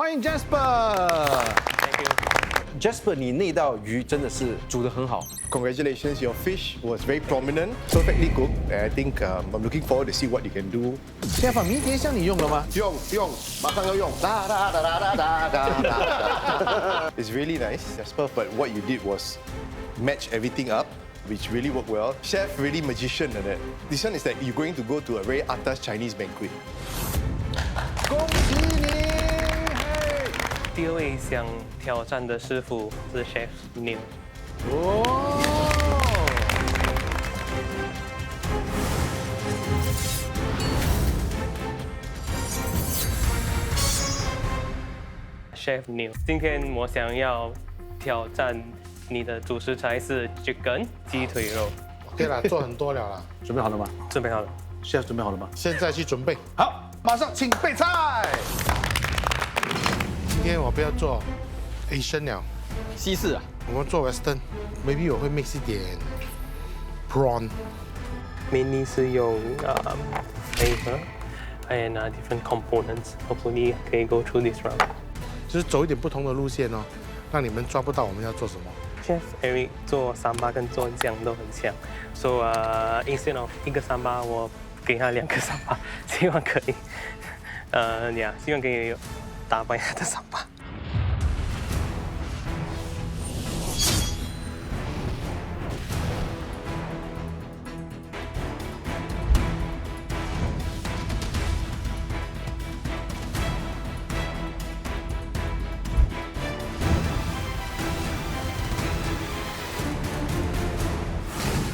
欢迎 Jasper。Thank you。Jasper， 你那道鱼真的是煮得很好。Congratulations, your fish was very prominent, perfectly cooked. And I think I'm looking forward to see what you can do. Chef， 明天像你用了吗？用，马上要用。It's really nice, Jasper. But what you did was match everything up, which really worked well. Chef really magician like that. This one is that you're going to go to a very atas Chinese banquet. 恭喜你！第二位想挑战的师傅是 Chef Neil。哦。Chef Neil， 今天我想要挑战你的主食材是 chicken 鸡腿肉。OK 了，做很多了啦。准备好了吗？准备好了。Chef 准备好了吗？现在去准备。好，马上请备菜。今天我不要做 Asian 了，西式啊，我们做 Western。Maybe 我会 mix 一点 prawn。mainly 是用flavor and different components. Hopefully 可以 go through this round. 就是走一点不同的路线哦，让你们抓不到我们要做什么。Chef Eric 做三八跟做酱都很强，so instead of 一个三八，我给他2个三八，希望可以，希望可以打败他的三八。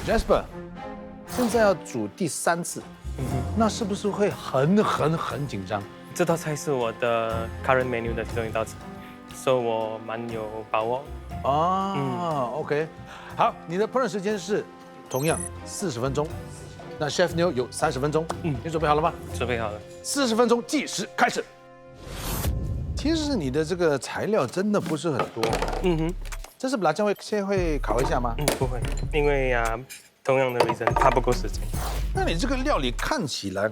Jasper， 现在要煮第3次，那是不是会很紧张？这道菜是我的 current menu 的其中一道菜，所以我蛮有把握。OK， 好，你的烹饪时间是同样40分钟，那 Chef Neil 有30分钟，你准备好了吗？准备好了。40分钟计时开始。其实你的这个材料真的不是很多，这是辣酱先会烤一下吗？不会，因为同样的 reason 它不够时间。那你这个料理看起来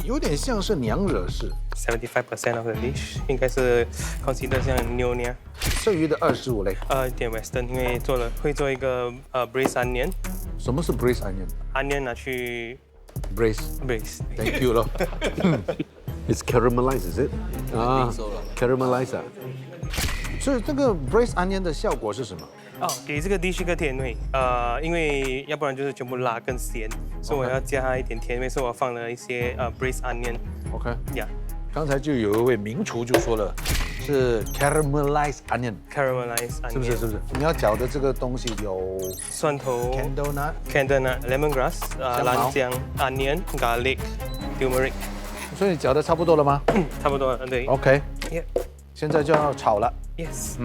有点像是娘惹式。75% of the dish 应该是 consider 像牛娘。剩余的25类。一点 western， 因为会做一个braised onion。什么是 braised onion？Onion 拿去 braise。Thank you 咯。It's caramelized, is it? Caramelized 啊。所以这个 braised onion 的效果是什么？给这个 dish 一个甜味。因为要不然就是全部辣跟咸，所以我要加一点甜味，所以我放了一些braised onion。OK。刚才就有一位名厨就说了，是 caramelized onion。caramelized onion。是不是？你要搅的这个东西有蒜头 candle nut、lemongrass、蓝姜、onion、garlic、turmeric。所以你搅的差不多了吗？差不多了，对。OK。现在就要炒了。Yes。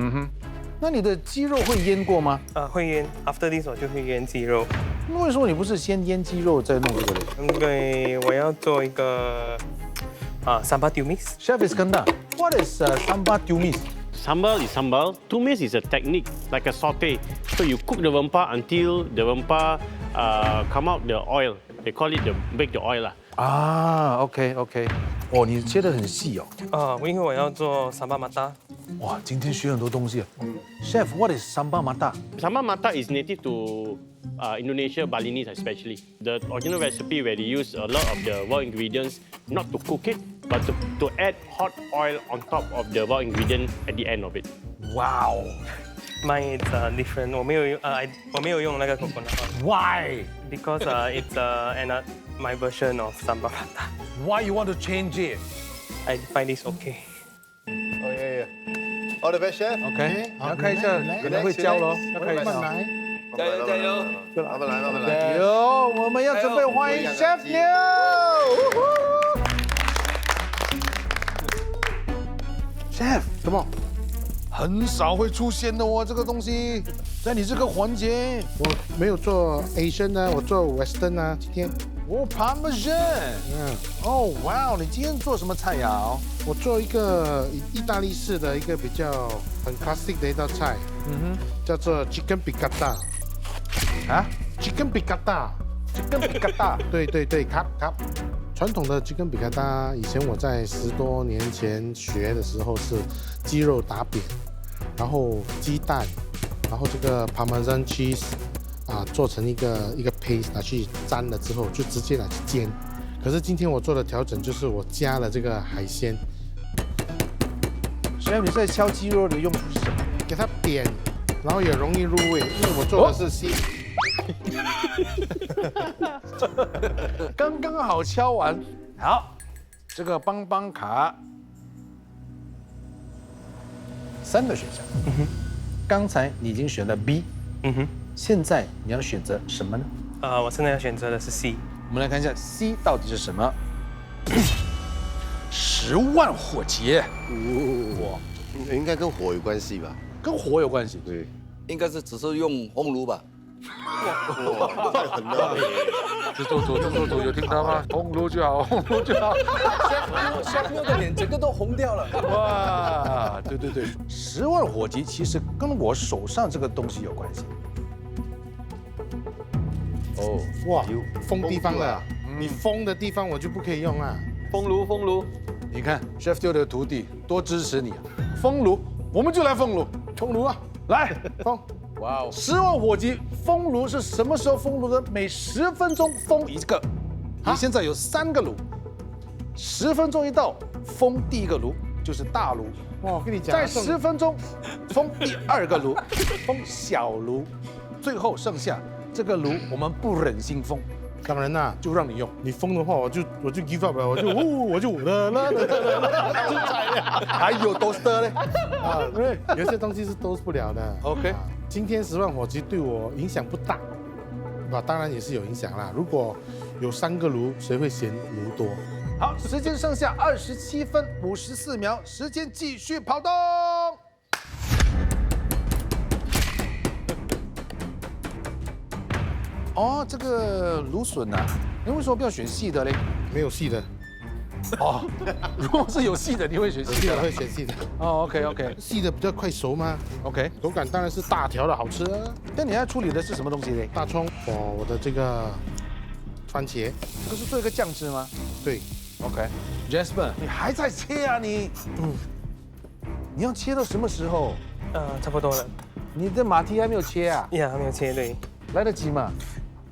那你的鸡肉会腌过吗？会腌 ，after this 我就会腌鸡肉。为什么你不是先腌鸡肉再弄这个嘞？因为我要做一个sambal tumis。 Chef Iskandar, what is sambal tumis? Sambal is sambal. Tumis is a technique like a saute. So you cook the rempah until the rempah come out the oil. They call it bake the oil 啦。OK。哦，你切得很细哦。因为我要做sambal mata。哇，今天学很多东西啊。Chef, what is sambal mata? Sambal mata is native to Indonesia, Balinese especially. The original recipe where they use a lot of the raw ingredients, not to cook it, but to add hot oil on top of the raw ingredient at the end of it. Wow. Mine is different. 我没有用那个 coconut oil. Why? Because it's my version of sambal mata. Why you want to change it? I find this okay. All the best, chef. OK， 你要看一下，可能会焦咯，要看一下。加油！慢慢来。有，我们要准备欢迎 Chef Neil。Chef， 什么？很少会出现的哦，这个东西，在你这个环节。我没有做 Asian 啊，我做 Western 啊，今天。Parmesan。哦，哇，你今天做什么菜呀？我做一个意大利式的一个比较很 classic 的一道菜，叫做 Chicken Piccata。Chicken Piccata。Chicken Piccata。对，ครับ。传统的鸡跟比卡达，以前我在10多年前学的时候是鸡肉打扁，然后鸡蛋，然后这个 Parmesan cheese 做成一个 paste 拿去沾了之后就直接拿去煎。可是今天我做的调整就是我加了这个海鲜， Chef， 你在敲鸡肉的用途是什么？给它扁，然后也容易入味，因为我做的是西。刚刚好敲完。好，这个邦邦卡3个选项。刚才你已经选了 B， 现在你要选择什么呢？我现在要选择的是 C。我们来看一下 C 到底是什么。10万火节，应该跟火有关系吧？跟火有关系。对，应该是只是用烘炉吧。太狠了！制作组有听到吗？红炉就好，红炉就好。小朋友的脸整个都红掉了。哇，对对对，10万火急其实跟我手上这个东西有关系。哦，哇，封地方的，你封的地方我就不可以用啊。风炉，你看 Chef Teo 的徒弟多支持你啊！封炉，我们就来封炉，封炉啊，来封。哇哦！10万火急封炉是什么时候封炉呢？每10分钟封一个。你现在有3个炉，10分钟一到，封第1个炉就是大炉。哇，我跟你讲，再10分钟封第2个炉，封小炉，最后剩下这个炉我们不忍心封，当然啦，就让你用。你封的话，我就 give up 了，我就就踩了。还有 toaster 嘞对，有些东西是 toast 不了的。 ，OK。今天10万火急对我影响不大，当然也是有影响啦。如果有3个炉，谁会嫌炉多？好，时间剩下27分54秒，时间继续跑动。哦，这个芦笋啊，你为什么不要选细的嘞？没有细的，哦，如果是有细的，你会选细的细的会选细的。哦，OK，细的比较快熟吗？ OK。口感当然是大条的好吃啊。但你要处理的是什么东西嘞？大葱，我的这个番茄，不是做一个酱汁吗对， ？OK。Jasper， 你还在切啊你？你要切到什么时候？差不多了。你的马蹄还没有切啊？呀，还没有切对，来得及吗？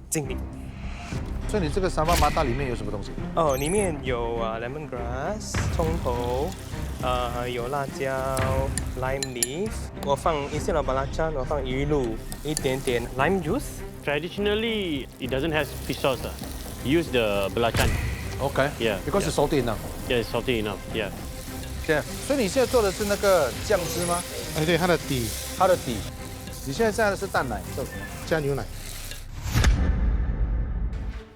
尽力。所以你这个沙巴马达里面有什么东西？哦，里面有lemongrass 葱头，有辣椒 lime leaf， 我放instead of belacan， 我放鱼露，一点点 lime juice。 Traditionally, it doesn't have fish sauce. You use the belacan. OK。 Yeah, Because it's salty enough. Yeah, it's salty enough. Yeah. 这样，所以你现在做的是那个酱汁吗？哎对，它的底它的底。你现在加的是蛋奶，叫什么加牛奶。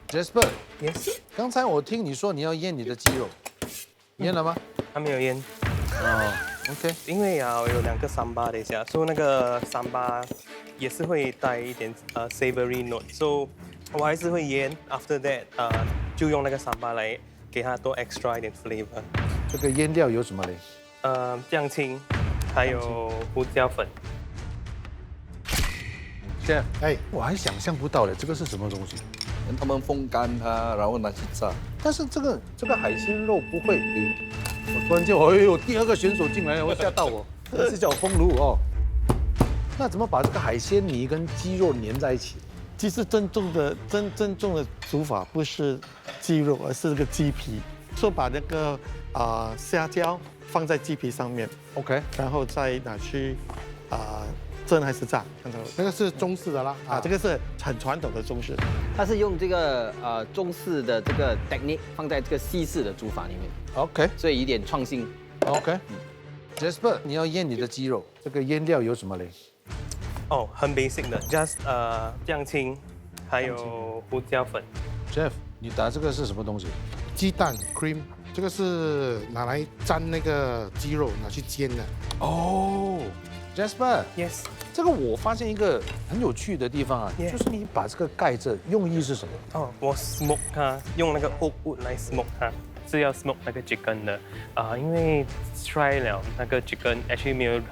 ？Jasper， Yes，刚才我听你说你要腌你的鸡肉，腌了吗？还没有腌，哦，OK。因为我有2个三巴的一下，所以那个三巴也是会带一点savory note， 所以我还是会腌。After that， 就用那个三巴来给它多 extra 一点 flavor。这个腌料有什么嘞？酱青，还有胡椒粉。 Chef，哎，我还想象不到嘞，这个是什么东西？他们风干它，然后拿去炸。但是这个海鲜肉不会，我突然间，哎呦，第2个选手进来了，我吓到我，这是叫风炉哦。那怎么把这个海鲜泥跟鸡肉粘在一起？其实真正的煮法不是鸡肉，而是这个鸡皮。说把那个虾胶放在鸡皮上面 OK， 然后再拿去蒸还是炸？看到那个是中式的啦，这个是很传统的中式。它是用这个中式的这个 technique 放在这个西式的煮法里面， OK 所以有点创新。 OK。Jasper， 你要腌你的鸡肉，这个腌料有什么嘞？哦，很 basic 的 ，just 酱青，还有胡椒粉。 Chef， 你打这个是什么东西？鸡蛋 cream， 这个是拿来沾那个鸡肉，拿去煎的。哦，Jasper， Yes， 这个我发现一个很有趣的地方啊， Yeah 就是你把这个盖着，用意是什么？哦，我 smoke 它，用那个 oak wood 来 smoke 它，是要 smoke 那个 chicken 的因为 try 了那个 chicken actually 没有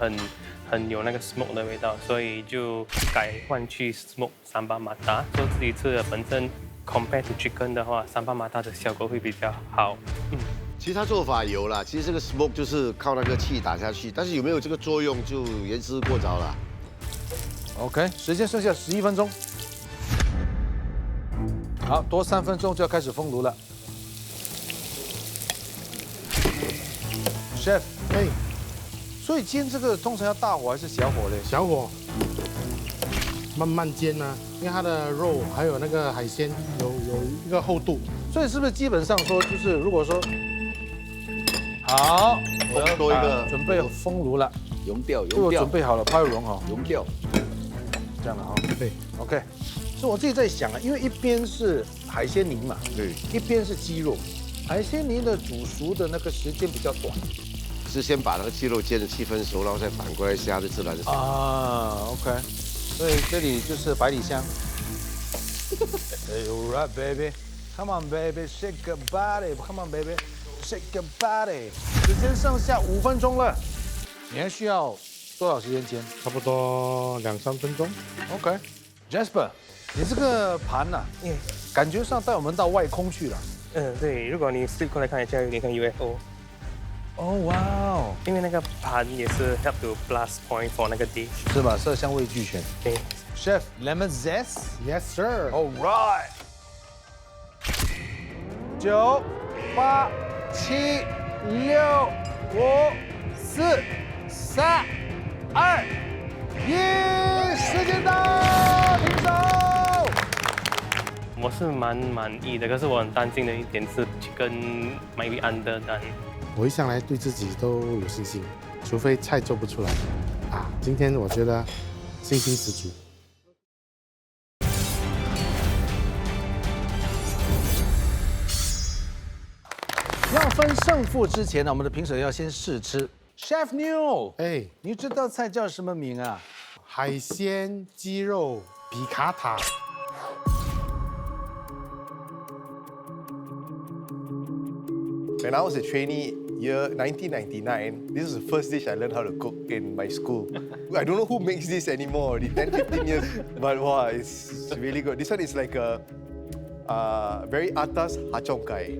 很有那个 smoke 的味道，所以就改换去 smoke 三巴马达，做自己吃的本身 compare to chicken 的话，三巴马达的效果会比较好。其他做法有啦，其实这个 smoke 就是靠那个气打下去，但是有没有这个作用就言之过早了。 OK， 时间剩下11分钟。好，多3分钟就要开始封炉了。Chef， 哎，所以煎这个通常要大火还是小火嘞？小火，慢慢煎呢、因为它的肉还有那个海鲜有一个厚度，所以是不是基本上说，就是如果说好，我要多一个准备封炉了，熔掉，为我准备好了，怕有熔哈，熔掉。这样的哈。对 OK， 所以我自己在想啊，因为一边是海鲜泥嘛，对，一边是鸡肉，海鲜泥的煮熟的那个时间比较短。 是先把那个鸡肉煎得7分熟，然后再反过来虾就自然熟。啊 ，OK， 所以这里就是百里香。Alright, baby, come on, baby, shake your body, come on, baby, shake your body。时间剩下5分钟了，你还需要多少时间煎？差不多2、3分钟。 OK，Jasper， 你这个盘呐、感觉上带我们到外空去了。对，如果你 flip 过来看一下，有点像 UFO。哦，哇哦，因为那个盘也是 help to plus point for 那个 dish。是吧？色香味俱全。对 Chef lemon zest。 Yes, sir. All right。9、8、7、6、5、4、3、2、1，时间到，平手。我是蛮满意的，可是我很担心的一点是 chicken might be underdone。我一向来对自己都有信心，除非菜做不出来啊。今天我觉得信心十足。要分胜负之前呢，我们的评审要先试吃。Chef New， 哎，你这道菜叫什么名啊？海鲜鸡肉比卡塔。 When I was a trainee, year 1999, this is the first dish I learned how to cook in my school. I don't know who makes this anymore, already 10, 15 years, but wow, it's really good. This one is like a very atas hachong kai.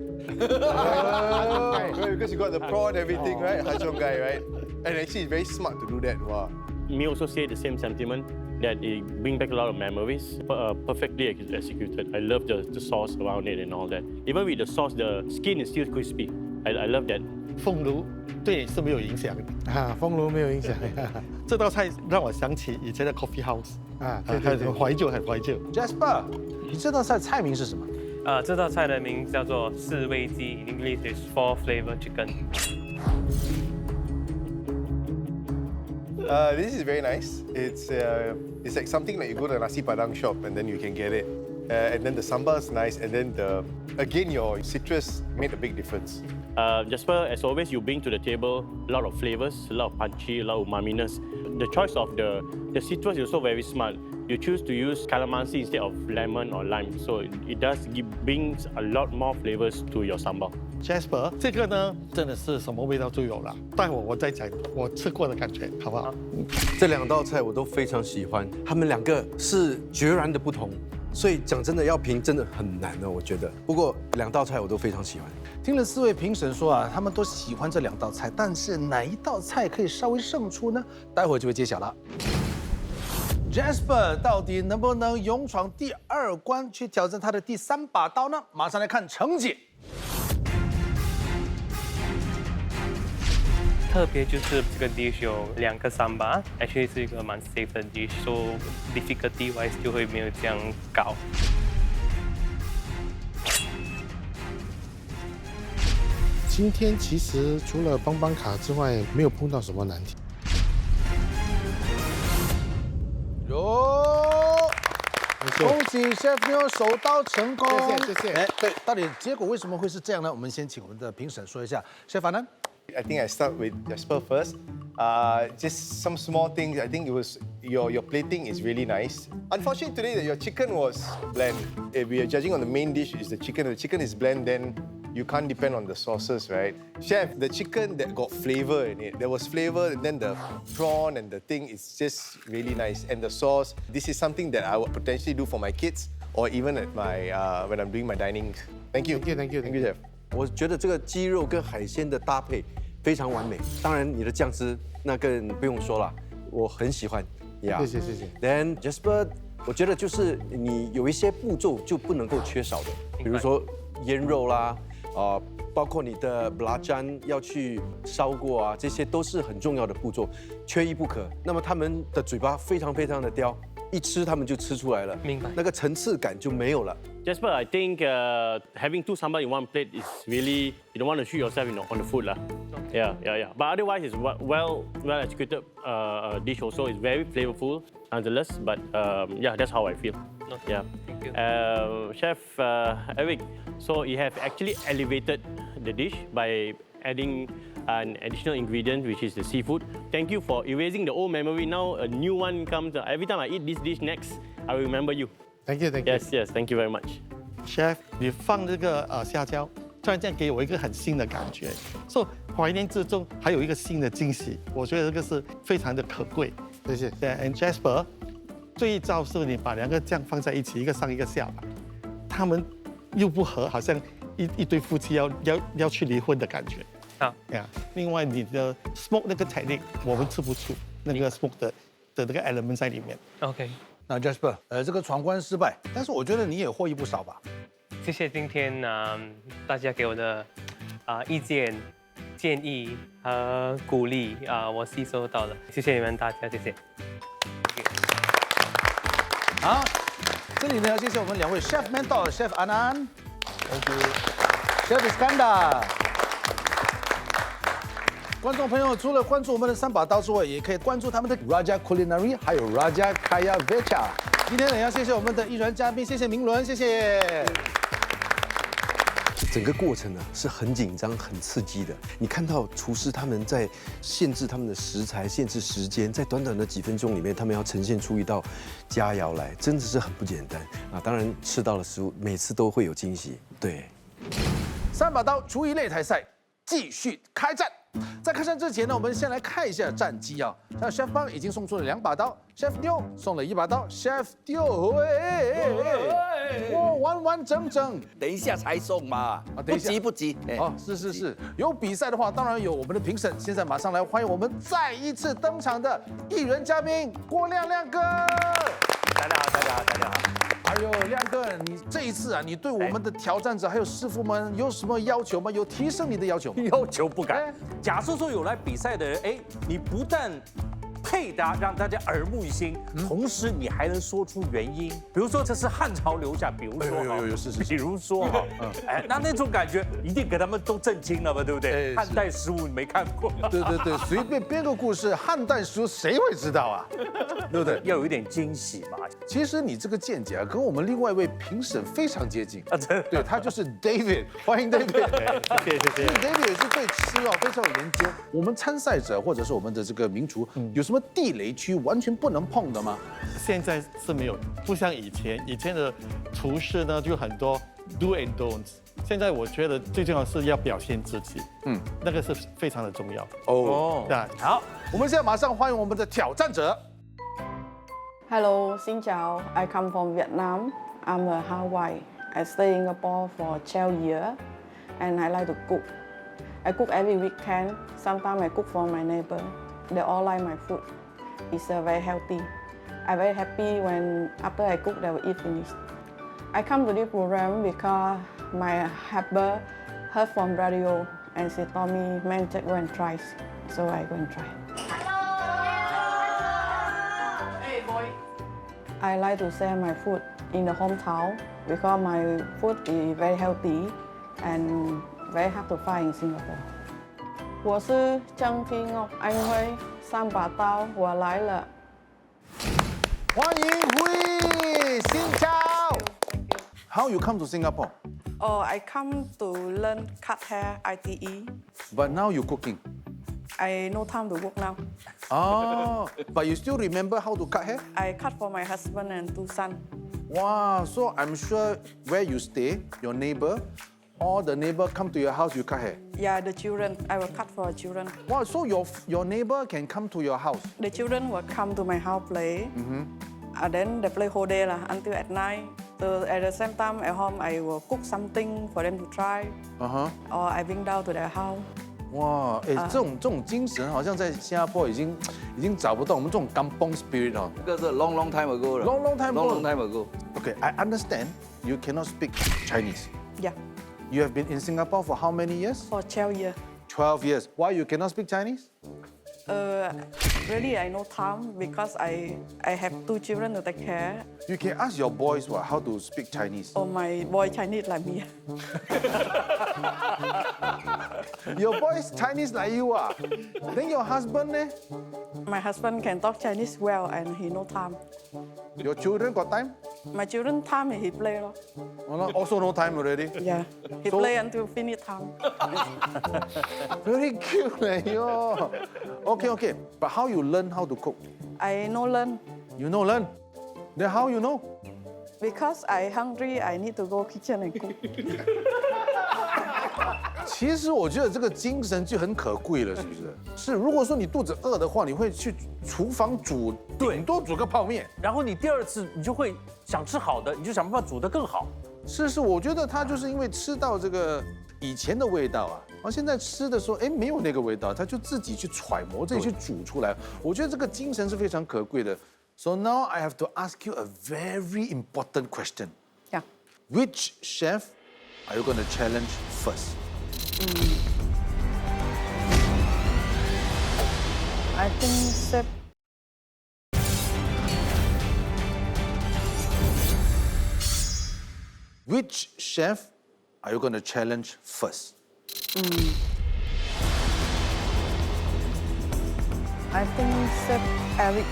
Because you got the prawn, everything, right? Hachong kai, right? And actually, it's very smart to do that. Wow. Me also say the same sentiment that it brings back a lot of memories. Perfectly executed. I love the sauce around it and all that. Even with the sauce, the skin is still crispy. I love that. 风炉对你是没有影响的。啊，风炉没有影响。这道菜让我想起以前的 coffee house 啊，对对对，很怀旧，很怀旧。 Jasper， 你这道菜菜名是什么？这道菜的名叫做四味鸡 ，in English is four flavor chicken。 This is very nice. It's like something like you go to a nasi padang shop and then you can get it. And then the sambal is nice, and then again your citrus made a big difference. Jasper, as always, you bring to the table a lot of flavors, a lot of punchy, a lot of umaminess. The choice of the citrus is also very smart. You choose to use calamansi instead of lemon or lime, so it does brings a lot more flavors to your sambal. Jasper， 这个呢真的是什么味道都有了。待会我再讲我吃过的感觉，好不好？这2道菜我都非常喜欢，他们2个是决然的不同，所以讲真的要评真的很难的，我觉得。不过2道菜我都非常喜欢。听了4位评审说啊，他们都喜欢这2道菜，但是哪一道菜可以稍微胜出呢？待会儿就会揭晓了。Jasper 到底能不能勇闯第2关，去挑战他的第3把刀呢？马上来看程姐。特别就是这个 dish 有2个三把 ，actually 是一个蛮 safe 的 dish，so difficulty wise 就会没有这样高。今天其实除了邦邦卡之外，没有碰到什么难题。哟，恭喜 Chef New 手刀成功！谢谢谢谢。哎，对，到底结果为什么会是这样呢？我们先请我们的评审说一下。Chef Anand。 I think I start with Jasper first. Just some small things. I think it was your plating is really nice. Unfortunately today that your chicken was bland. If we are judging on the main dish is the chicken is bland, then you can't depend on the sauces, right? Chef, the chicken that got flavor in it. There was flavor, and then the prawn and the thing is just really nice. And the sauce, this is something that I would potentially do for my kids or even at my when I'm doing my dining. Thank you. Thank you. Thank you, chef. 我觉得这个鸡肉跟海鲜的搭配非常完美。当然，你的酱汁那更不用说了，我很喜欢。谢谢。 Then Jasper， 我觉得就是你有一些步骤就不能够缺少的，比如说腌肉啦，包括你的 belacan 要去烧过啊，这些都是很重要的步骤，缺一不可。那么他们的嘴巴非常的刁，一吃他们就吃出来了，明白那个层次感就没有了。 Jasper, I think having 2 sambal in 1 plate is really, you don't want to shoot yourself on the food lah. Yeah. But otherwise, it's well executed dish also. It's very flavorful, nonetheless. But yeah, that's how I feel. Yeah. Thank you. Chef Eric, so you have actually elevated the dish by adding an additional ingredient, which is the seafood. Thank you for erasing the old memory. Now a new one comes. Every time I eat this dish next, I will remember you. Thank you. Yes. Thank you very much. Chef， 你放这个虾胶，突然间给我一个很新的感觉，所以怀念之中还有一个新的惊喜，我觉得这个是非常的可贵。谢谢。对 ，And Jasper， 这一招是你把2个酱放在一起，一个上一个下吧，他们又不合，好像一对夫妻要去离婚的感觉。好呀，另外你的 smoke 那个 technique， 我们吃不出那个 smoke 的那个 element 在里面。 OK， 那 Jasper， 这个闯关失败，但是我觉得你也获益不少吧？谢谢今天大家给我的意见、建议和鼓励我吸收到了，谢谢你们大家，谢谢。好，这里呢要谢谢我们2位 Chef Mentor Chef Anan， Thank you. Chef Iskandar。观众朋友除了关注我们的3把刀之外，也可以关注他们的 Raja Culinary， 还有 Raja Kaya Vecha。今天呢要谢谢我们的艺人嘉宾，谢谢明伦，谢谢。整个过程呢是很紧张、很刺激的。你看到厨师他们在限制他们的食材、限制时间，在短短的几分钟里面，他们要呈现出一道佳肴来，真的是很不简单啊！当然吃到的食物每次都会有惊喜。对，3把刀厨艺擂台赛继续开战。在开战之前呢，我们先来看一下战绩啊。那 Chef Bang 已经送出了2把刀 ，Chef Neo 送了1把刀 ，Chef Teo， 完完整整。等一下才送嘛，等一下不急。哦，是，有比赛的话，当然有我们的评审。现在马上来欢迎我们再一次登场的艺人嘉宾郭亮亮哥。大家好。哎呦，亮哥，你这一次啊，你对我们的挑战者还有师傅们有什么要求吗？有提升你的要求吗？要求不敢。假设说有来比赛的人，你不但配搭让大家耳目一新，同时你还能说出原因。比如说这是汉朝留下，比如说是，比如说哈，那种感觉一定给他们都震惊了吧，对不对？汉代食物你没看过？对，随便编个故事，汉代食物谁会知道啊？对不对？要有一点惊喜嘛。其实你这个见解啊，跟我们另外一位评审非常接近啊，真的。对，他就是 David， 欢迎 David。谢谢。David 也是对吃啊非常有研究。我们参赛者或者是我们的这个名厨，有什么地雷区完全不能碰的吗？现在是没有，不像以前的厨师呢就很多 do and don'ts。现在我觉得最重要是要表现自己，那个是非常的重要。哦，对，好，我们现在马上欢迎我们的挑战者。Hello, xin chào. I come from Vietnam. I'm a Hawaii. I stay in Singapore for 12 years, and I like to cook. I cook every weekend. Sometimes I cook for my neighbor. They all like my food. It's very healthy. I'm very happy when after I cook, they will eat finish. I come to this program because my helper heard from radio, and she told me, "Man, just go and try." So I go and try. I like to share my food in the hometown because my food is very healthy and very hard to find in Singapore. 我是郑平哦，安徽3把刀，我来了。欢迎辉，新超。How you come to Singapore? Oh, I come to learn cut hair ITE. But now you cooking. I no time to work now. Oh, but you still remember how to cut hair? I cut for my husband and 2 sons. Wow, so I'm sure where you stay, your neighbor, all the neighbor come to your house, you cut hair. Yeah, the children. I will cut for children. Wow, so your neighbor can come to your house? The children will come to my house play. And then they play whole day lah, until at night So at the same time at home, I will cook something for them to try, or I bring down to their house. 哇，哎，这种精神好像在新加坡已经找不到我们这种 kampong spirit 哦。这个是 long time ago 了。 Long time ago. Okay, I understand you cannot speak Chinese. Yeah, You have been in Singapore for how many years? for 12 years. 12 years. Why you cannot speak Chinese? Really, I no time because I have 2 children to take care. You can ask your boys how to speak Chinese. Oh, my boy Chinese like me. Your boys Chinese like you ah. Then your husband ne? My husband can talk Chinese well and he no time. Your children got time? My children time he play lor. Also no time already. Yeah, he So- play until finish time. Very cute yo. Okay. But how you learn how to cook? I no learn You know learn. Then how you know? because I hungry. I need to go kitchen and cook. 其实我觉得这个精神就很可贵了，是不是？是，如果说你肚子饿的话，你会去厨房煮，顶多煮个泡面。然后你第2次你就会想吃好的，你就想办法煮得更好。是，我觉得他就是因为吃到这个以前的味道啊，然后现在吃的时候，哎，没有那个味道，他就自己去揣摩，自己去煮出来。我觉得这个精神是非常可贵的。So now I have to ask you a very important question. Yeah. Which chef are you going to challenge first? I think Chef Which chef are you going to challenge first? I think Chef Eric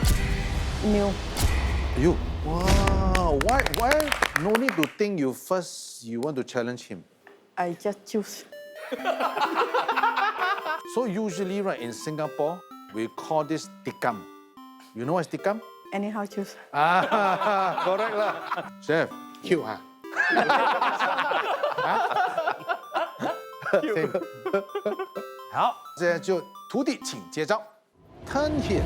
New. You. Wow. Why no need to think you first you want to challenge him? I just choose. So usually right in Singapore, we call this tikam. You know what is tikam? Anyhow choose. Ah, correct lah. Chef. Q 啊，好，现在就徒弟请接招。Turn here.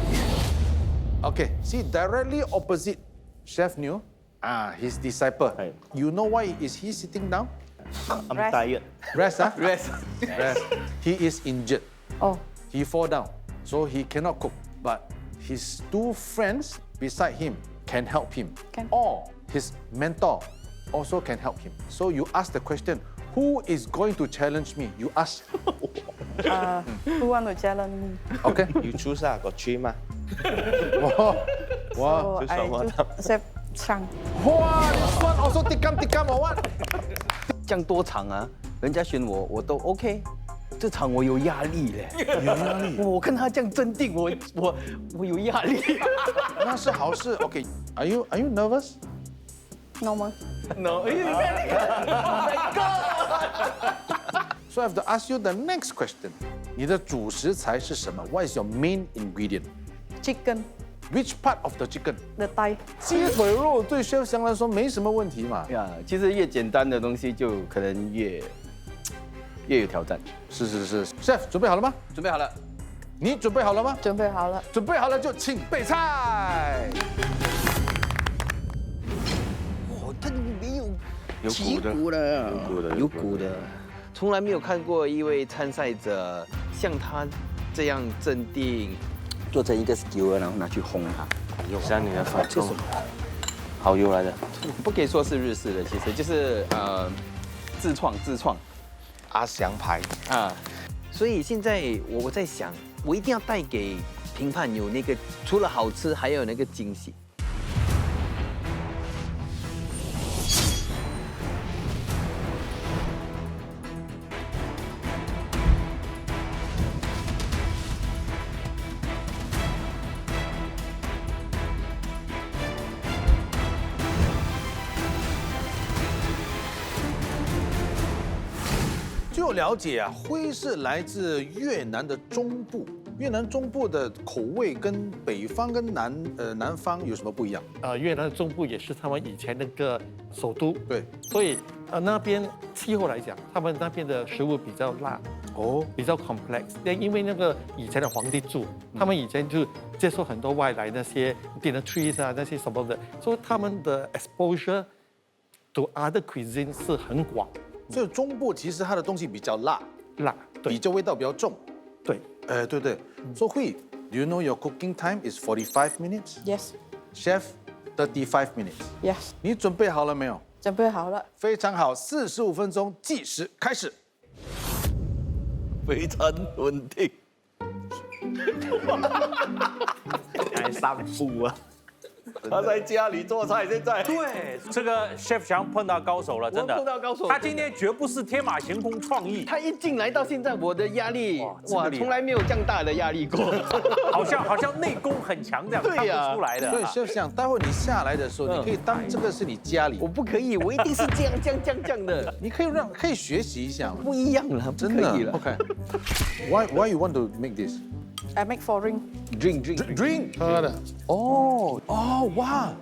Okay, see directly opposite Chef Neo. His disciple. You know why is he sitting down? I'm Rest. tired. Rest, huh? Rest. Rest. He is injured. Oh. He fall down, so he cannot cook. But his 2 friends beside him can help him. Can. Or his mentor also can help him. So you ask the question, who is going to challenge me? You ask. Who want to challenge me? Okay. You choose got 3嘛。 Wow. So I choose Chef Chang. Wow, this one also tikam or what? 这样多场啊，人家选我，我都 OK。这场我有压力嘞，有压力。我看他这样镇定，我有压力。那是好事。Okay, are you nervous? No more. No， 哎，你看，My God！ So I have to ask you the next question. 你的主食材是什么 ？What is your main ingredient? Chicken. Which part of the chicken? The thigh. 鸡腿肉对 Chef 翔来说没什么问题嘛。呀，其实越简单的东西就可能越有挑战。是。Chef 准备好了吗？准备好了。你准备好了吗？准备好了。准备好了就请备菜。哦，它没有起骨的，有骨的，从来没有看过一位参赛者像他这样镇定，做成一个 skewer， 然后拿去烘它。像你的法中，蚝油来的，不可以说是日式的，其实就是自创。阿翔牌啊，所以现在我在想，我一定要带给评判有那个除了好吃，还有那个惊喜。据我了解啊，徽是来自越南的中部。越南中部的口味跟北方跟南方有什么不一样？越南的中部也是他们以前那个首都，对，所以那边气候来讲，他们那边的食物比较辣，比较 complex。因为那个以前的皇帝住，他们以前就接受很多外来那些 dinner trees 啊那些什么的，所以他们的 exposure to other cuisine 是很广。所以中部其实它的东西比较辣，对，比较味道比较重。对，对对。So Hui, do you know your cooking time is 45 minutes? Yes. Chef, 35 minutes. Yes. 你准备好了没有？准备好了。非常好，45分钟计时开始。非常稳定。还上步啊！他在家里做菜，现在对，这个 Chef 翔碰到高手了，真的我碰到高手他今天绝不是天马行空创意，他一进来到现在，我的压力哇，这个厉害从来没有这样大的压力过。好像内功很强这样，看对呀不出来的。所以 Chef 想，待会你下来的时候，你可以当这个是你家里，我不可以，我一定是这样的。你可以学习一下嘛。不一样了，不真的可以了。 OK. Why you want to make this? I make 4 ring. Drink 喝的。哦，哇，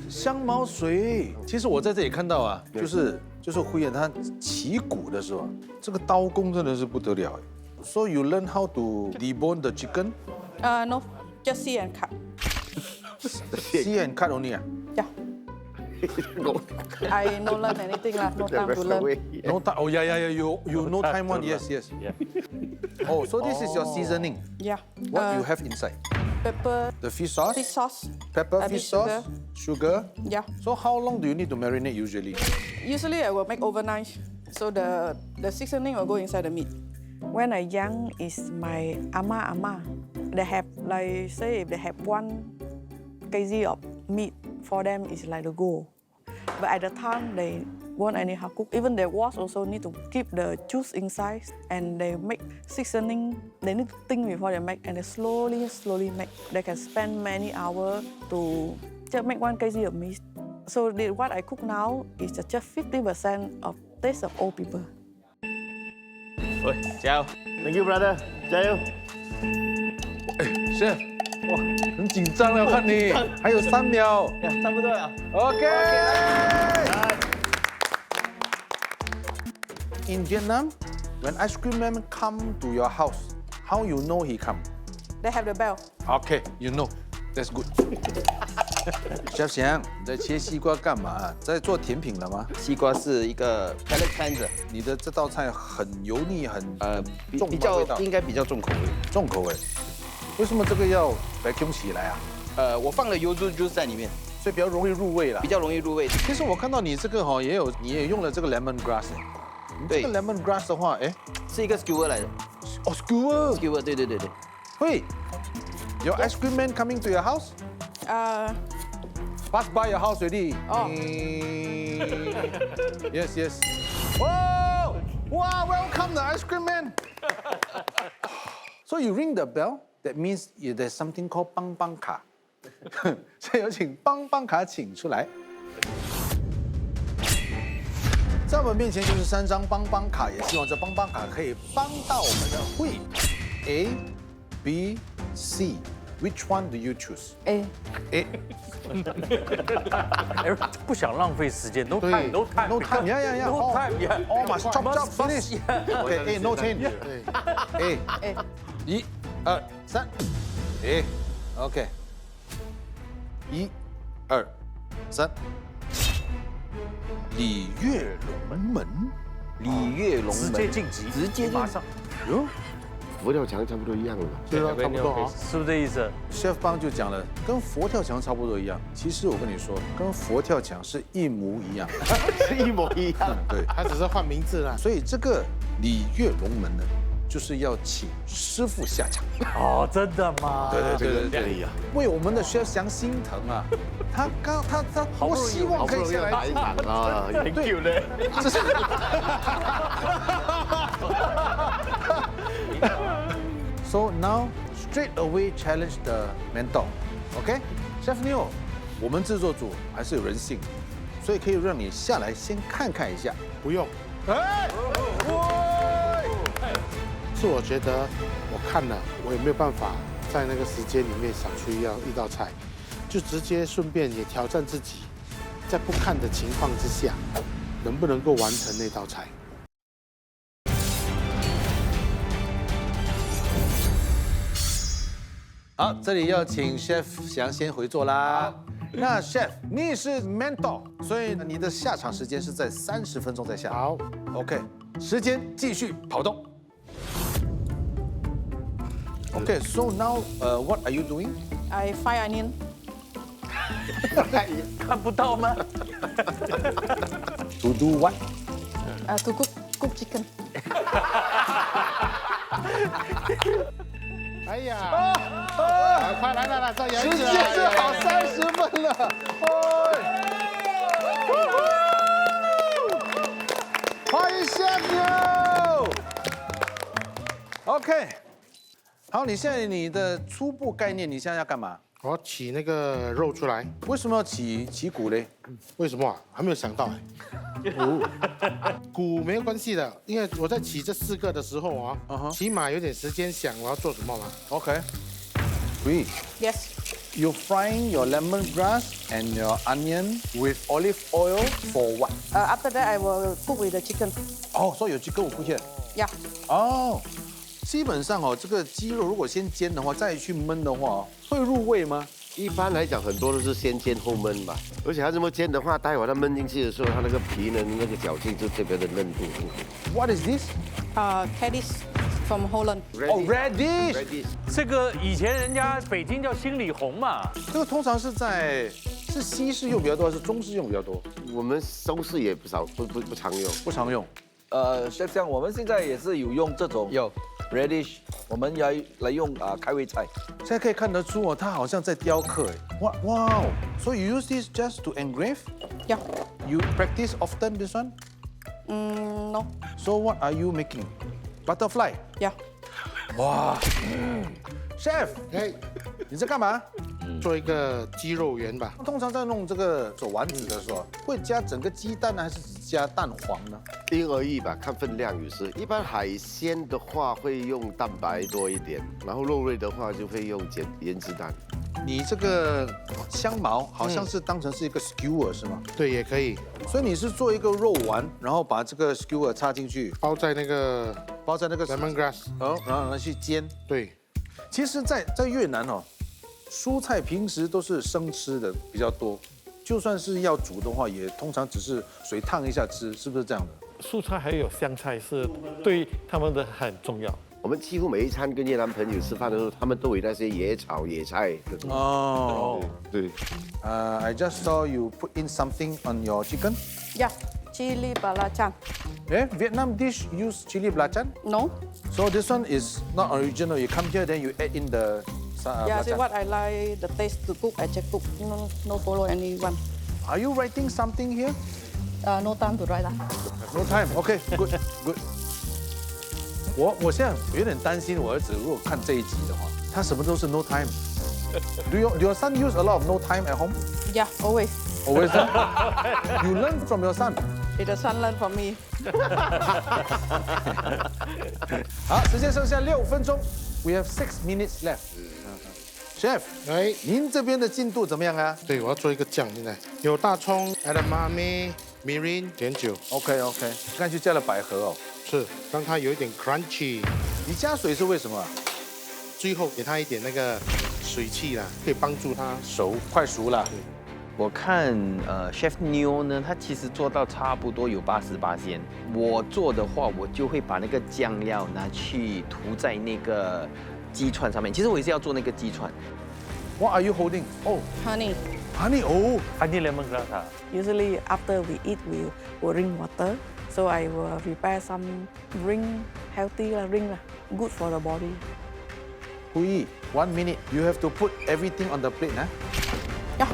香茅水。其实我在这里看到啊，就是慧眼他起骨的时候，这个刀工真的是不得了哎。So you learn how to debone the chicken? No, just see and cut. See and cut only 啊 Yeah. I no learn anything lah. No time to learn.？No time. Oh yeah. You no time one. Yes. Oh, so this is your seasoning. Yeah. What you have inside? Pepper, The fish sauce, fish sauce, pepper, a bit fish sauce, sugar. Yeah. So how long do you need to marinate usually? Usually I will make overnight, so the seasoning will go inside the meat. When I young is my ama. They have like say if they have 1 kg of meat, for them is like the goal. But at the time they won't anyhow cook. Even they wash also need to keep the juice inside, and they make seasoning. They need to think before they make, and they slowly make. They can spend many hours to just make 1 kg of meat. So what I cook now is just 50% of taste of old people. 喂，加油 Thank you, brother. 加油。 Chef，哇，很紧张了，我看你还有3秒。差不多了。 OK。In Vietnam, when ice cream man come to your house, how you know he come? They have the bell. Okay, you know, that's good. Chef 翔，你在切西瓜干嘛？在做甜品了吗？西瓜是一个 palate cleanser，你的这道菜很油腻，很重比较味道，应该比较重口味。重口味。为什么这个要 vacuum 起来啊？我放了油猪 juice 在里面，所以比较容易入味啦比。较容易入味。其实我看到你这个哈你也用了这个 lemon grass。你这个 lemon grass 的话，是一个 skewer 来的。哦 skewer。对。Wait, your ice cream man coming to your house? Pass by your house already. Oh. Yes. Whoa! Wow, welcome the ice cream man. So you ring the bell, that means there's something called 帮帮卡。所以有请帮帮卡请出来。在我们面前就是3张帮帮卡，也希望这帮帮卡可以帮到我们的慧。A, B, C. Which one do you choose? A. A. 不想浪费时间，no 对 time，no time，no No time. Yeah. no time，yeah。 All must chop finish. Okay, A, no change. 对。 A. A. 1、2、3。A. OK. 1、2、3。礼乐龙门。礼乐龙门，直接晋级，直接马上。哟，佛跳墙差不多一样了。对了，差不多啊。是不是这意思？ Chef 帮就讲了，跟佛跳墙差不多一样。其实我跟你说，跟佛跳墙是一模一样。是一模一样。对，他只是换名字了。所以这个礼乐龙门呢，就是要请师傅下场。哦，真的吗？对，为我们的 Chef 翔心疼啊，他多希望可以下来打一场啊，很 Q 的。这是。So now straight away challenge the mentor, OK? Chef Neo，我们制作组还是有人性，所以可以让你下来先看看一下。不用。是我觉得我看了，我也没有办法在那个时间里面想出一道菜，就直接顺便也挑战自己，在不看的情况之下，能不能够完成那道菜。好，这里要请 Chef 翔先回座啦。那 Chef 你是 mentor， 所以你的下场时间是在30分钟在下。好 ，OK， 时间继续跑动。Okay, so now, what are you doing? I fry onion. 看不到吗？ To do what? To cook chicken. 哎呀，快来，再摇一时次间是好30分了。欢迎 Chef Yo。OK， 好，你现在你的初步概念，你现在要干嘛？我起那个肉出来，为什么要起骨嘞？为什么啊？还没有想到哎。骨没有关系的，因为我在起这4个的时候啊，起码有点时间想我要做什么嘛。 OK。Three. Yes. You're frying your lemongrass and your onion with olive oil for what? After that, I will cook with the chicken. Oh, so your chicken will cook here. Yeah. 哦，基本上哦，这个鸡肉如果先煎的话，再去焖的话，会入味吗？一般来讲，很多都是先煎后焖吧。而且它这么煎的话，待会儿它焖进去的时候，它那个皮呢，那个嚼劲就特别的嫩度。What is this? Radish from Holland. Oh, radish. Radish 这个以前人家北京叫心里红嘛。这个通常是西式用比较多，还是中式用比较多？我们中式也不少，不常用。不常用。Chef 像我们现在也是有用这种有 radish， 我们来用开胃菜。现在可以看得出哦，它好像在雕刻哎。Wow. So you use this just to engrave? Yeah. You practice often this one? No. So what are you making? Butterfly. Yeah. 哇，Chef， 哎，你在干嘛？做一个鸡肉圆吧。通常在弄这个手丸子的时候，会加整个鸡蛋呢，还是只加蛋黄呢？因人而异吧，看分量有时。一般海鲜的话会用蛋白多一点，然后肉类的话就会用腌制蛋。你这个香茅好像是当成是一个 skewer 是吗？对，也可以。所以你是做一个肉丸，然后把这个 skewer 插进去，包在那个 lemongrass， 然后去煎。对，其实在越南哦，蔬菜平时都是生吃的比较多，就算是要煮的话，也通常只是水烫一下吃，是不是这样的？蔬菜还有香菜是对他们的很重要。我们几乎每一餐跟越南朋友吃饭的时候，他们都有那些野草、野菜。哦，对。I just saw you put in something on your chicken. Yeah. Chili belacan. Vietnam dish use chili belacan? No. So this one is not original. You come here, then you add in the Yeah, see belacan. what I like the taste to cook. I just cook. No follow anyone. Are you writing something here? No time to write that. No time. Okay, good, good. 我现在有点担心我儿子，如果看这一集的话，他什么都是 no time. Do your son use a lot of no time at home? Yeah, always. Always. You learn from your son. The son learn from me. 好，时间剩下6分钟。We have 6 minutes left. Chef， 哎，您这边的进度怎么样啊？对，我要做一个酱，现在有大葱、edamame、mirin、碘酒。OK， 刚才去加了百合哦。是，让它有一点 crunchy。你加水是为什么啊？最后给它一点那个水汽啦，可以帮助它快熟啦。我看Chef Neo 呢，他其实做到差不多有88%。我做的话，我就会把那个酱料拿去涂在那个鸡串上面。其实我也是要做那个鸡串。What are you holding? Oh, Honey. honey. Oh, honey lemongrass. Usually after we eat, we will drink water. So I will prepare some drink, healthy drink, good for the body. Hui, 1 minute. You have to put everything on the plate, huh? Yeah.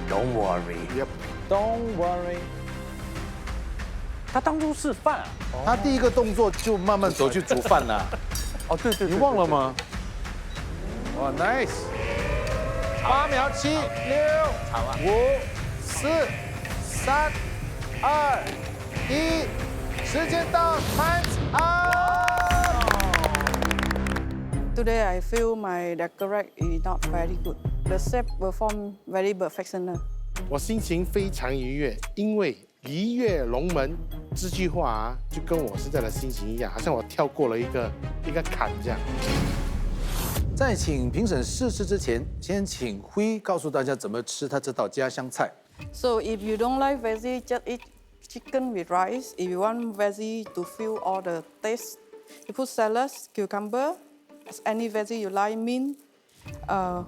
Don't worry. Yep. Don't worry. 他当初是饭啊。他第一个动作就慢慢走去煮饭啦。哦，对，你忘了吗？哇 ，nice。8秒，7、6、5、4、3、2、1，时间到 ，Time's up。Today I feel my decorate is not very good. The chef perform very perfectional. 我心情非常愉悦，因为一跃龙门这句话啊，就跟我现在的心情一样，好像我跳过了一个坎这样。在请评审试吃之前，先请辉告诉大家怎么吃他这道家乡菜。 So if you don't like veggie, just eat chicken with rice. If you want veggie to feel all the taste, you put salads, cucumber, any veggie you like, mint,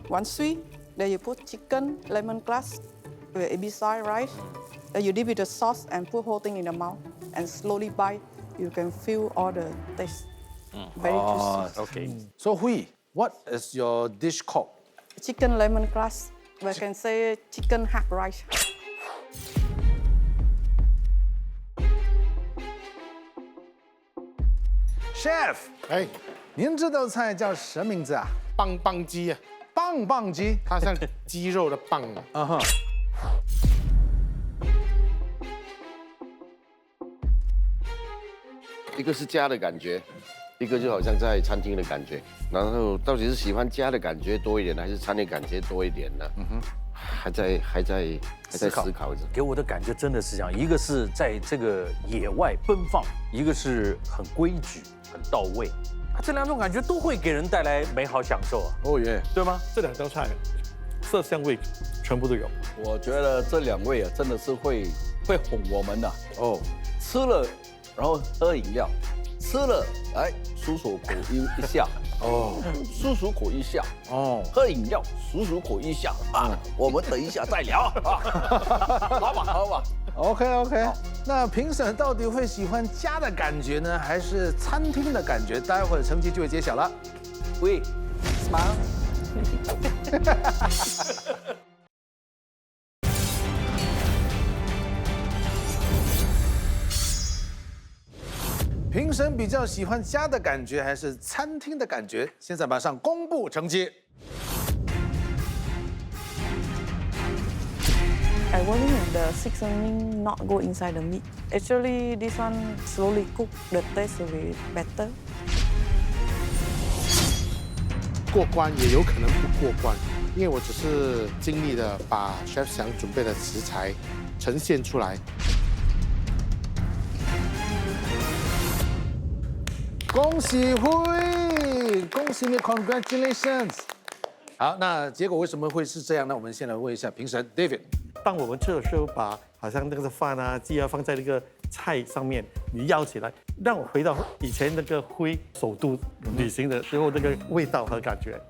one sweet. Then you put chicken, lemongrass, beside rice. Then you dip with the sauce and put whole thing in the mouth and slowly bite. You can feel all the taste. Very juicy. OK， So Hui, what is your dish called? Chicken lemongrass. We can say chicken hot rice. Chef，哎，您这道菜叫什么名字啊？棒棒鸡啊，棒棒鸡，它像鸡肉的棒啊。嗯哼。一个是家的感觉，一个就好像在餐厅的感觉。然后到底是喜欢家的感觉多一点，还是餐厅感觉多一点呢？还在思考着。给我的感觉真的是这样，一个是在这个野外奔放，一个是很规矩、很到位。这两种感觉都会给人带来美好享受啊！哦耶，对吗？这两道菜色香味全部都有。我觉得这2位啊，真的是会哄我们的哦。吃了，然后喝饮料，吃了，哎，漱口一下，哦，漱口一下，哦，喝饮料，漱口一下啊。我们等一下再聊啊，好吧，好吧。OK， 那评审到底会喜欢家的感觉呢，还是餐厅的感觉？待会儿成绩就会揭晓了。喂 ，smile。评审比较喜欢家的感觉还是餐厅的感觉？现在马上公布成绩。I worry the seasoning not go inside the meat. Actually, this one slowly cook, the taste will be better. 过关也有可能不过关，因为我只是尽力的把 chef 想准备的食材呈现出来。恭喜辉，恭喜你 ，Congratulations！ 好，那结果为什么会是这样呢？我们先来问一下评审 David。当我们吃的时候，把好像那个饭啊、鸡啊放在那个菜上面，你舀起来，让我回到以前那个辉首都旅行的时候那个味道和感觉。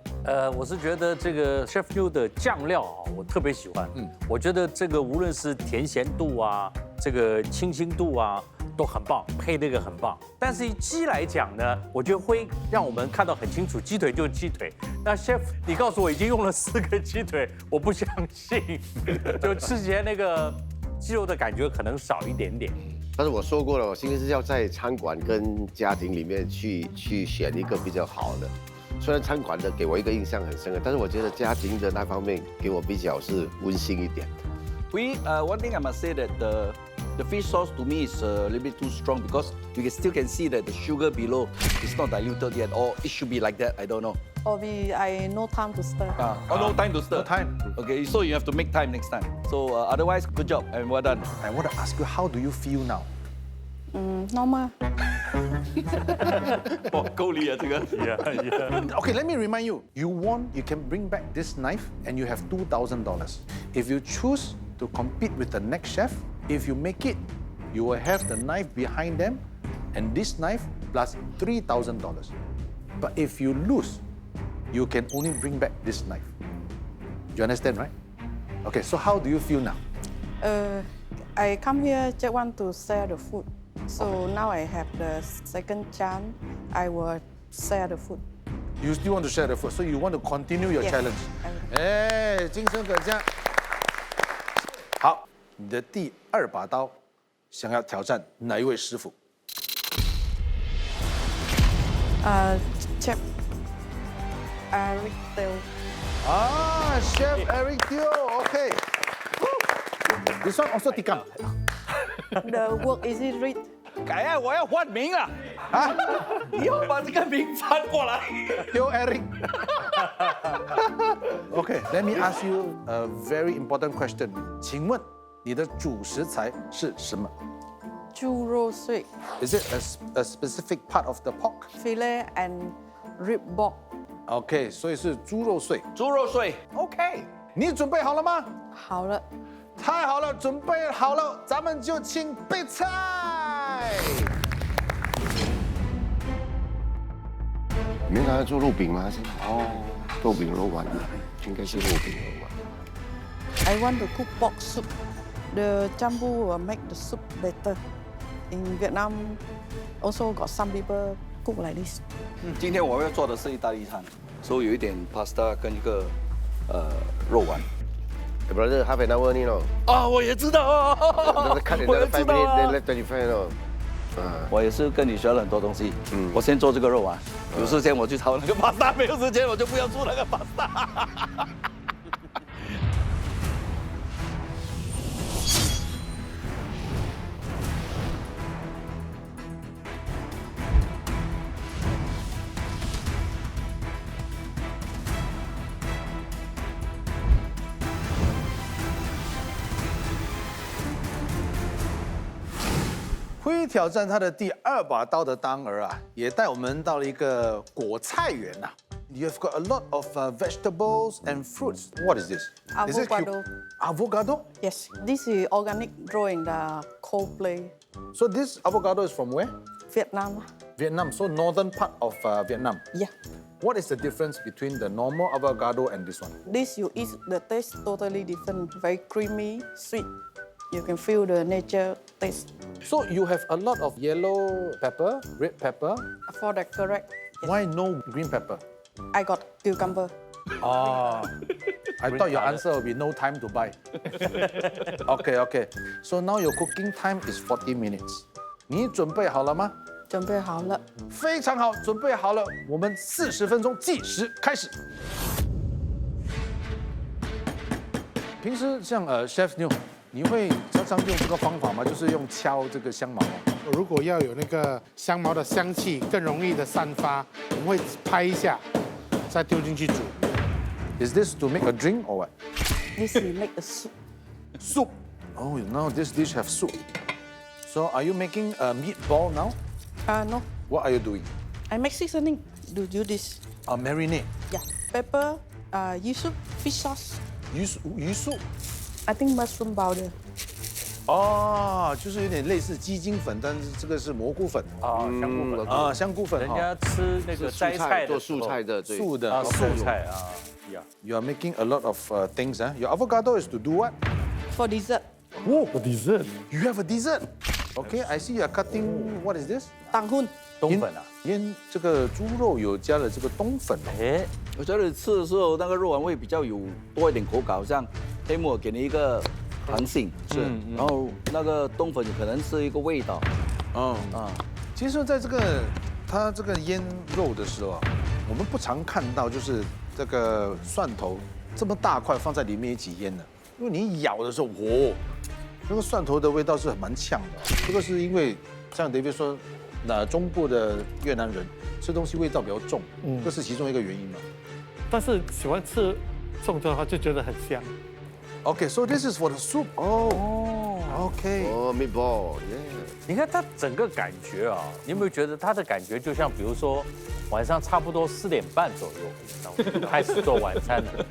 我是觉得这个 Chef New 的酱料啊，我特别喜欢。我觉得这个无论是甜咸度啊，这个清新度啊，都很棒，配那个很棒。但是以鸡来讲呢，我觉得会让我们看到很清楚，鸡腿就是鸡腿。那 Chef， 你告诉我已经用了4个鸡腿，我不相信，就吃起来那个鸡肉的感觉可能少一点点。但是我说过了，我其实是要在餐馆跟家庭里面去选一个比较好的。虽然餐馆的给我一个印象很深刻，但是我觉得家庭的那方面给我比较是温馨一点。One thing I must say that the fish sauce to me is a little bit too strong because you still can see that the sugar below is not diluted yet, or it should be like that. I don't know. Or I no time to stir. No time to stir. No time. Okay, so you have to make time next time. So otherwise, good job and well done. I want to ask you, how do you feel now? Normal. 哇，够力啊这个。Okay, let me remind you. You won. You can bring back this knife, and you have $2,000. If you choose to compete with the next chef, if you make it, you will have the knife behind them, and this knife plus $3,000. But if you lose, you can only bring back this knife. You understand, right? Okay. So how do you feel now? I come here just want to share the food. So now I have the second chance. I will share the food. You still want to share the food, so you want to continue your Yes. challenge. 哎，精神可嘉。好，你的第2把刀，想要挑战哪一位师傅？ Chef Eric Teo. Chef Eric Teo. Okay. This one also tikam. The work is it read? 改啊！我要换名啊！啊！你要把这个名翻过来。Teo Eric. Okay, let me ask you a very important question. 请问你的主食材是什么？猪肉碎 Is it a specific part of the pork? fillet and rib pork. OK， 所以是猪肉碎。猪肉碎 ，OK。你准备好了吗？好了，太好了，准备好了，咱们就请备菜。你们刚才做肉饼吗？哦，肉饼肉丸，应该是肉饼肉丸。 I want to cook pork soup. The jambu will make the soup better. In Vietnam, also got some people cook like this. 今天我要做的是意大利餐，所以有一点 pasta 跟一个肉丸。 Brother, half an hour ni no. 啊，我也知道，我也知道啊。Left 25 no. 我也是跟你学了很多东西。我先做这个肉丸，有时间我去炒那个 pasta， 没有时间我就不要做那个 pasta。会挑战他的第2把刀的当儿啊，也带我们到了一个果菜园呐。You've got a lot of vegetables and fruits. What is this? Is it Avocado. Avocado? Yes, this is organic growing the cold play. So this avocado is from where? Vietnam. Vietnam. So northern part of Vietnam. Yeah. What is the difference between the normal avocado and this one? This you eat the taste totally different. Very creamy, sweet. You can feel the nature taste. So you have a lot of yellow pepper, red pepper. For the correct. Yes. Why no green pepper? I got cucumber. Oh, I thought your answer will be no time to buy. Okay. So now your cooking time is 40 minutes. 你准备好了吗？准备好了。非常好，准备好了，我们40分钟计时开始。平时像Chef New， 你会常常用这个方法吗？就是用敲这个香茅。如果要有那个香茅的香气更容易的散发，我们会拍一下，再丢进去煮。Is this to make a drink or what? This is make a soup. Soup. Oh, now this dish have soup. So are you making a meatball now? No. What are you doing? I make seasoning. Do this. Marinade. Yeah. Pepper, yuzu, fish sauce. 鱼素。I think mushroom powder. 哦，就是有点类似鸡精粉，但是这个是蘑菇粉啊，香菇粉啊，香菇粉。人家吃那个摘菜做素菜的，素的啊，素菜啊。Yeah. You are making a lot of things, huh? Your avocado is to do what? For dessert. Oh, for dessert. You have a dessert. Okay, I see you are cutting. What is this? 当混。冬粉啊。腌这个猪肉有加了这个冬粉。哎，我觉得吃的时候那个肉丸会比较有多一点口感，好像黑木耳给你一个弹性，是，然后那个冬粉可能是一个味道。其实在这个它这个腌肉的时候啊，我们不常看到就是这个蒜头这么大块放在里面一起腌的，因为你咬的时候，这个蒜头的味道是很蛮呛的。这个是因为像 David 说，中部的越南人吃东西味道比较重，这是其中一个原因嘛。但是喜欢吃重的话就觉得很香。Okay, so this is for the soup. Okay. Oh, meatball, yeah. 你看它整个感觉啊，你有没有觉得它的感觉就像，比如说晚上差不多4点半左右开始做晚餐了，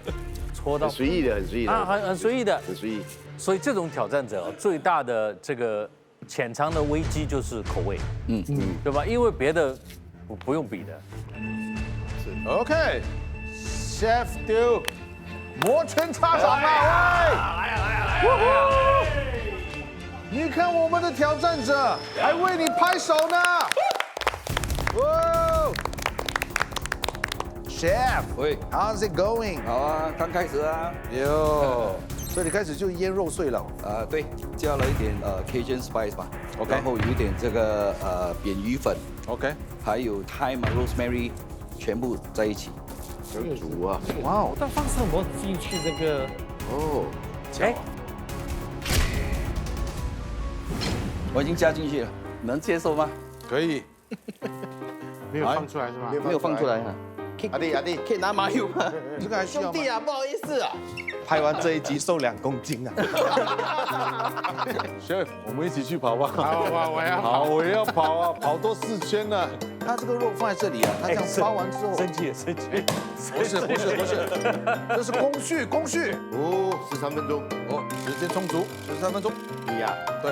搓到很随意的，很随意的啊，很随意的，很随意。所以这种挑战者最大的这个潜藏的危机就是口味，对吧？因为别的不用比的。Okay, Chef Diu， 摩拳擦掌啊！来！你看我们的挑战者还为你拍手呢。哇 ，Chef， 喂 ，How's it going？ 好啊，刚开始啊。哟，所以你开始就腌肉碎了。对，加了一点Cajun spice 吧。OK， 然后有一点这个扁鱼粉。OK， 还有 thyme、rosemary， 全部在一起。煮啊！哇哦，但放什么进去那个？哦，哎，我已经加进去了，能接受吗？可以。没有放出来是吧？没有放出来啊。阿弟，可以拿麻油吗？这个还需要吗？兄弟啊，不好意思啊，拍完这一集瘦2公斤啊。Chef， 我们一起去跑吧。好，我要好，我也要跑啊，跑多4圈了。它这个肉放在这里啊，它这样烧完之后，生气了，生气了。不是，这是工序。哦，13分钟。哦，时间充足，13分钟。你呀，对。